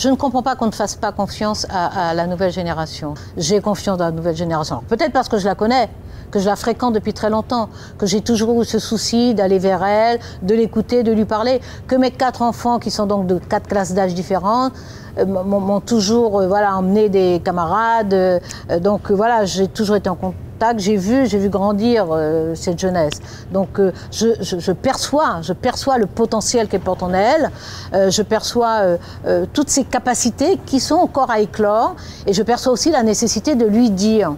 Je ne comprends pas qu'on ne fasse pas confiance à la nouvelle génération. J'ai confiance dans la nouvelle génération. Peut-être parce que je la connais, que je la fréquente depuis très longtemps, que j'ai toujours eu ce souci d'aller vers elle, de l'écouter, de lui parler, que mes 4 enfants, qui sont donc de 4 classes d'âge différentes, m'ont toujours emmené des camarades. Donc voilà, j'ai toujours été en contact. J'ai vu grandir cette jeunesse. Donc je perçois le potentiel qu'elle porte en elle, je perçois toutes ses capacités qui sont encore à éclore, et je perçois aussi la nécessité de lui dire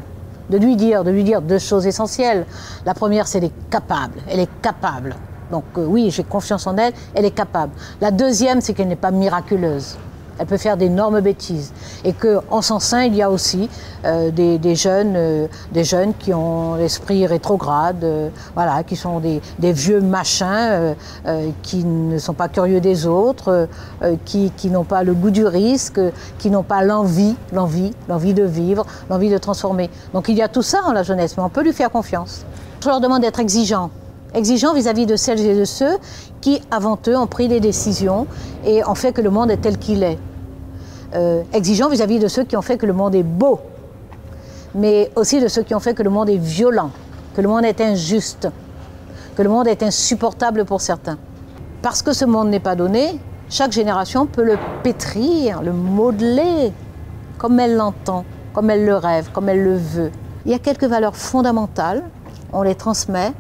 2 choses essentielles. La première, c'est elle est capable. Donc oui, j'ai confiance en elle, elle est capable. La deuxième, c'est qu'elle n'est pas miraculeuse. Elle peut faire d'énormes bêtises. Et qu'en son sein, il y a aussi des jeunes qui ont l'esprit rétrograde, qui sont des vieux machins, qui ne sont pas curieux des autres, qui n'ont pas le goût du risque, qui n'ont pas l'envie de vivre, l'envie de transformer. Donc il y a tout ça en la jeunesse, mais on peut lui faire confiance. Je leur demande d'être exigeants vis-à-vis de celles et de ceux qui, avant eux, ont pris des décisions et ont fait que le monde est tel qu'il est. Exigeants vis-à-vis de ceux qui ont fait que le monde est beau, mais aussi de ceux qui ont fait que le monde est violent, que le monde est injuste, que le monde est insupportable pour certains. Parce que ce monde n'est pas donné, chaque génération peut le pétrir, le modeler, comme elle l'entend, comme elle le rêve, comme elle le veut. Il y a quelques valeurs fondamentales, on les transmet.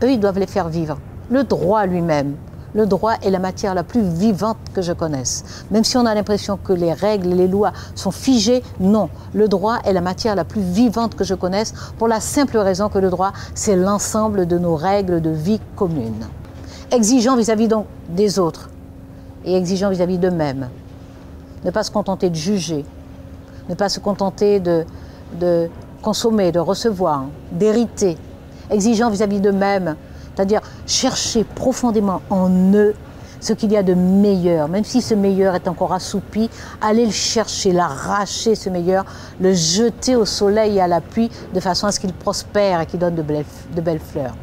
Eux, ils doivent les faire vivre. Le droit lui-même. Le droit est la matière la plus vivante que je connaisse. Même si on a l'impression que les règles et les lois sont figées, non. Le droit est la matière la plus vivante que je connaisse, pour la simple raison que le droit, c'est l'ensemble de nos règles de vie communes. Exigeant vis-à-vis donc des autres et exigeant vis-à-vis d'eux-mêmes. Ne pas se contenter de juger, ne pas se contenter de consommer, de recevoir, d'hériter. Exigeant vis-à-vis d'eux-mêmes, c'est-à-dire chercher profondément en eux ce qu'il y a de meilleur, même si ce meilleur est encore assoupi, aller le chercher, l'arracher ce meilleur, le jeter au soleil et à la pluie de façon à ce qu'il prospère et qu'il donne de belles fleurs.